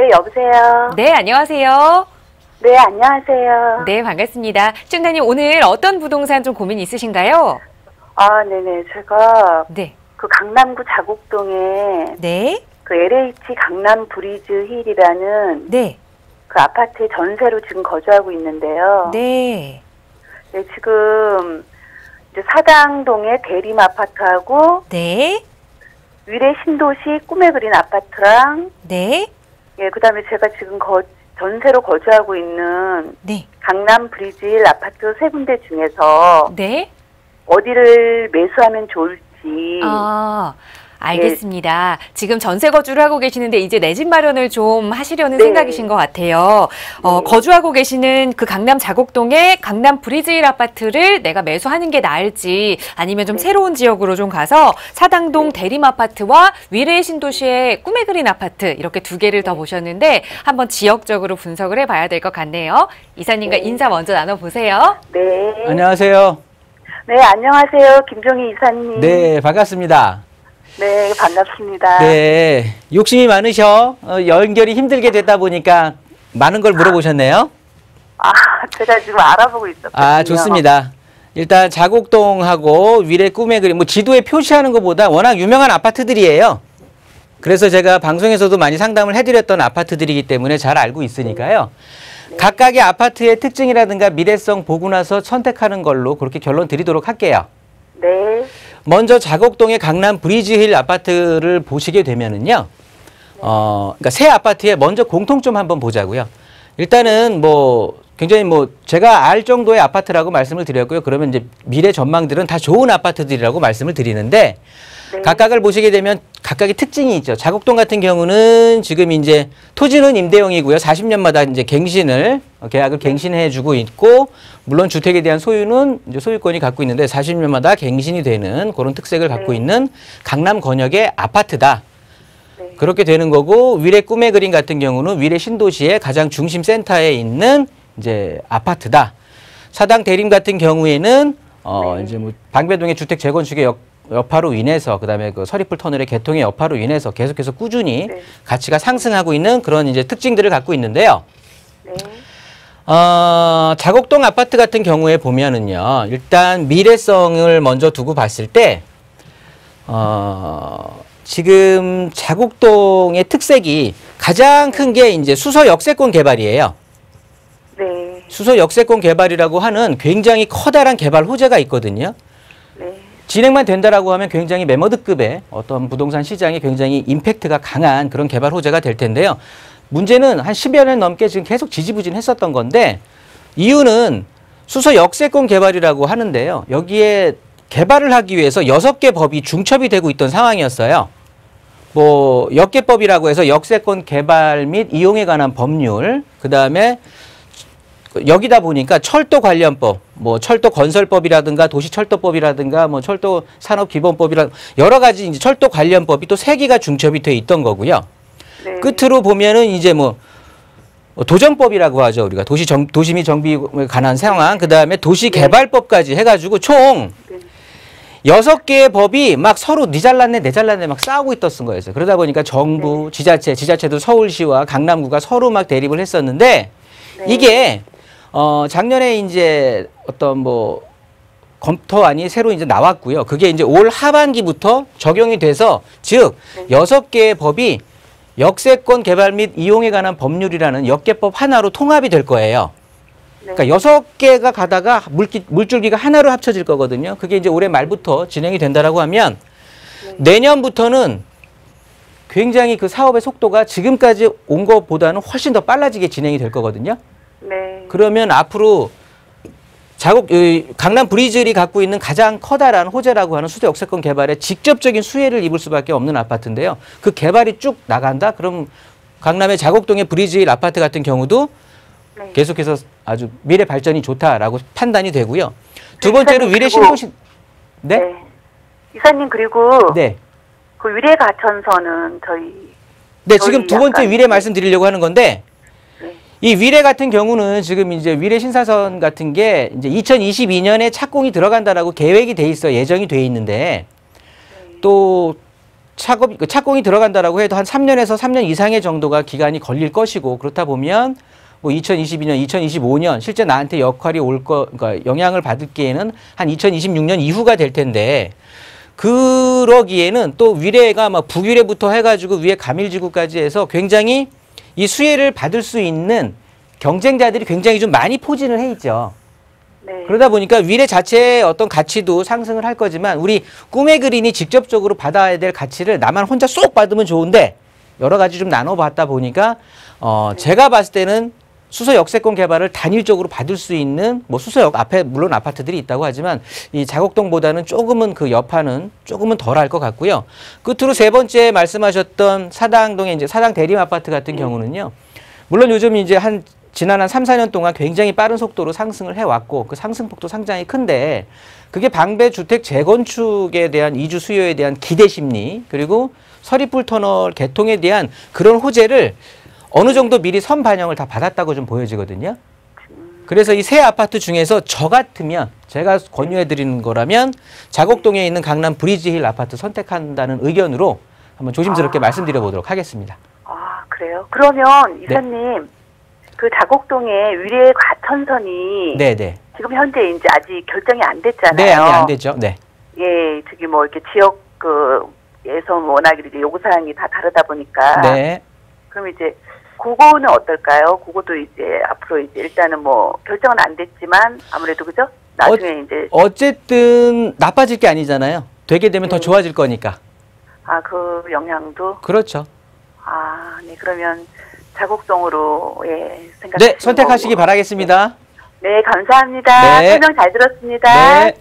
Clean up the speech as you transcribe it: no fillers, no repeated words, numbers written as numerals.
여보세요? 네, 안녕하세요. 네, 안녕하세요. 네, 반갑습니다. 시청자님, 오늘 어떤 부동산 좀 고민 있으신가요? 아, 네네. 제가 네. 그 강남구 자곡동에 네. 그 LH 강남 브리즈 힐이라는 네. 그 아파트에 전세로 지금 거주하고 있는데요. 네. 네, 지금 이제 사당동의 대림 아파트하고 네. 위례 신도시 꿈에 그린 아파트랑 네. 예, 그다음에 제가 지금 전세로 거주하고 있는 네. 강남 브리즈 힐 아파트 세 군데 중에서 네. 어디를 매수하면 좋을지. 알겠습니다. 지금 전세 거주를 하고 계시는데 이제 내 집 마련을 좀 하시려는 네. 생각이신 것 같아요. 네. 거주하고 계시는 그 강남 자곡동의 강남 브리즈힐 아파트를 내가 매수하는 게 나을지 아니면 좀 네. 새로운 지역으로 좀 가서 사당동 대림 아파트와 위례 신도시의 꿈에 그린 아파트 이렇게 두 개를 더 보셨는데 한번 지역적으로 분석을 해봐야 될 것 같네요. 이사님과 네. 인사 먼저 나눠보세요. 네. 안녕하세요. 네, 안녕하세요. 김종희 이사님. 네, 반갑습니다. 네, 반갑습니다. 네, 욕심이 많으셔. 연결이 힘들게 되다 보니까 많은 걸 물어보셨네요. 아, 제가 지금 알아보고 있었거든요. 아, 좋습니다. 일단 자곡동하고 위례 꿈의 그림, 뭐 지도에 표시하는 것보다 워낙 유명한 아파트들이에요. 그래서 제가 방송에서도 많이 상담을 해드렸던 아파트들이기 때문에 잘 알고 있으니까요. 네. 각각의 아파트의 특징이라든가 미래성 보고 나서 선택하는 걸로 그렇게 결론 드리도록 할게요. 네. 먼저 자곡동의 강남 브리즈힐 아파트를 보시게 되면은요, 그러니까 새 아파트에 먼저 공통점 한번 보자고요. 일단은 굉장히 제가 알 정도의 아파트라고 말씀을 드렸고요. 그러면 이제 미래 전망들은 다 좋은 아파트들이라고 말씀을 드리는데, 네. 각각을 보시게 되면 각각의 특징이 있죠. 자곡동 같은 경우는 지금 이제 토지는 임대형이고요. 40년마다 이제 계약을 갱신해주고 있고, 물론 주택에 대한 소유는 이제 소유권이 갖고 있는데 40년마다 갱신이 되는 그런 특색을 갖고 네. 있는 강남 권역의 아파트다. 네. 그렇게 되는 거고, 위례 꿈의 그림 같은 경우는 위례 신도시의 가장 중심 센터에 있는 이제 아파트다. 사당 대림 같은 경우에는 네. 이제 방배동의 주택 재건축의 여파로 인해서, 그다음에 그 서리풀 터널의 개통의 여파로 인해서 계속해서 꾸준히 네. 가치가 상승하고 있는 그런 이제 특징들을 갖고 있는데요. 네. 자곡동 아파트 같은 경우에 보면은요, 일단 미래성을 먼저 두고 봤을 때, 지금 자곡동의 특색이 가장 큰 게 이제 수서 역세권 개발이에요. 네. 수서 역세권 개발이라고 하는 굉장히 커다란 개발 호재가 있거든요. 네. 진행만 된다라고 하면 굉장히 매머드급의 어떤 부동산 시장이 굉장히 임팩트가 강한 그런 개발 호재가 될 텐데요. 문제는 한 10여 년 넘게 지금 계속 지지부진했었던 건데, 이유는 수서 역세권 개발이라고 하는데요. 여기에 개발을 하기 위해서 6개 법이 중첩이 되고 있던 상황이었어요. 역개법이라고 해서 역세권 개발 및 이용에 관한 법률, 그다음에 여기다 보니까 철도 관련법, 철도 건설법이라든가 도시철도법이라든가 철도 산업기본법이라든가 여러 가지 이제 철도 관련법이 또 3개가 중첩이 돼 있던 거고요. 네. 끝으로 보면은 이제 도정법이라고 하죠. 우리가 도시 및 정비에 관한 상황, 그다음에 도시개발법까지 해가지고 총 네. 6개의 법이 막 서로 니 잘랐네 내 잘랐네 막 싸우고 있었던 거였어요. 그러다 보니까 정부, 지자체도 서울시와 강남구가 서로 막 대립을 했었는데, 네. 이게 작년에 이제 어떤 검토안이 새로 이제 나왔고요. 그게 이제 올 하반기부터 적용이 돼서, 즉 네. 6개의 법이 역세권 개발 및 이용에 관한 법률이라는 역개법 하나로 통합이 될 거예요. 네. 그러니까 6개가 가다가 물줄기가 하나로 합쳐질 거거든요. 그게 이제 올해 말부터 진행이 된다라고 하면, 네. 내년부터는 굉장히 그 사업의 속도가 지금까지 온 것보다는 훨씬 더 빨라지게 진행이 될 거거든요. 네. 그러면 앞으로 강남 브리즈힐이 갖고 있는 가장 커다란 호재라고 하는 수도 역세권 개발에 직접적인 수혜를 입을 수밖에 없는 아파트인데요. 그 개발이 쭉 나간다? 그럼 강남의 자곡동의 브리즈힐 아파트 같은 경우도 네. 계속해서 아주 미래 발전이 좋다라고 판단이 되고요. 두 번째로 이사님, 위례 그리고- 신도시. 네? 네. 이사님, 그리고 네. 그 위례 가천선은 네, 지금 두 번째 약간- 위례 말씀드리려고 하는 건데, 네. 이 위례 같은 경우는 지금 이제 위례 신사선 같은 게 이제 2022년에 착공이 들어간다라고 계획이 돼 있어 예정이 돼 있는데, 또 착공이 들어간다라고 해도 한 3년에서 3년 이상의 정도가 기간이 걸릴 것이고, 그렇다 보면 뭐 2022년, 2025년 실제 나한테 역할이 그러니까 영향을 받을 기에는 한 2026년 이후가 될 텐데, 그러기에는 또 위례가 막 북위례부터 해가지고 위에 가밀지구까지 해서 굉장히 이 수혜를 받을 수 있는 경쟁자들이 굉장히 좀 많이 포진을 해 있죠. 네. 그러다 보니까 위례 자체의 어떤 가치도 상승을 할 거지만, 우리 꿈의 그린이 직접적으로 받아야 될 가치를 나만 혼자 쏙 받으면 좋은데 여러 가지 좀 나눠봤다 보니까 제가 봤을 때는 수서 역세권 개발을 단일적으로 받을 수 있는, 뭐 수서역 앞에 물론 아파트들이 있다고 하지만 이 자곡동보다는 조금은 그 여파는 조금은 덜할 것 같고요. 끝으로 세 번째 말씀하셨던 사당동의 이제 사당 대림 아파트 같은 경우는요. 물론 요즘 이제 지난 한 3, 4년 동안 굉장히 빠른 속도로 상승을 해왔고, 그 상승폭도 상당히 큰데, 그게 방배 주택 재건축에 대한 이주 수요에 대한 기대 심리, 그리고 서리풀 터널 개통에 대한 그런 호재를 어느 정도 미리 선반영을 다 받았다고 좀 보여지거든요. 그래서 이 세 아파트 중에서 저 같으면, 제가 권유해 드리는 거라면 자곡동에 있는 강남 브리지힐 아파트 선택한다는 의견으로 한번 조심스럽게 말씀드려 보도록 하겠습니다. 아, 그래요? 그러면 이사님, 그 자곡동의 위례 과천선이 네네. 지금 현재 이제 아직 결정이 안 됐잖아요. 네, 안 되죠. 네. 예, 저기 뭐 이렇게 지역 에서 워낙 이제 요구사항이 다 다르다 보니까. 네. 그럼 이제 그거는 어떨까요? 그것도 이제 앞으로 이제 일단은 뭐 결정은 안 됐지만 아무래도 그죠? 나중에 이제 어쨌든 나빠질 게 아니잖아요. 되게 되면 더 좋아질 거니까. 아, 그 영향도. 그렇죠. 아, 네, 그러면 자곡동으로 네, 선택하시기 바라겠습니다. 네, 감사합니다. 네. 설명 잘 들었습니다. 네.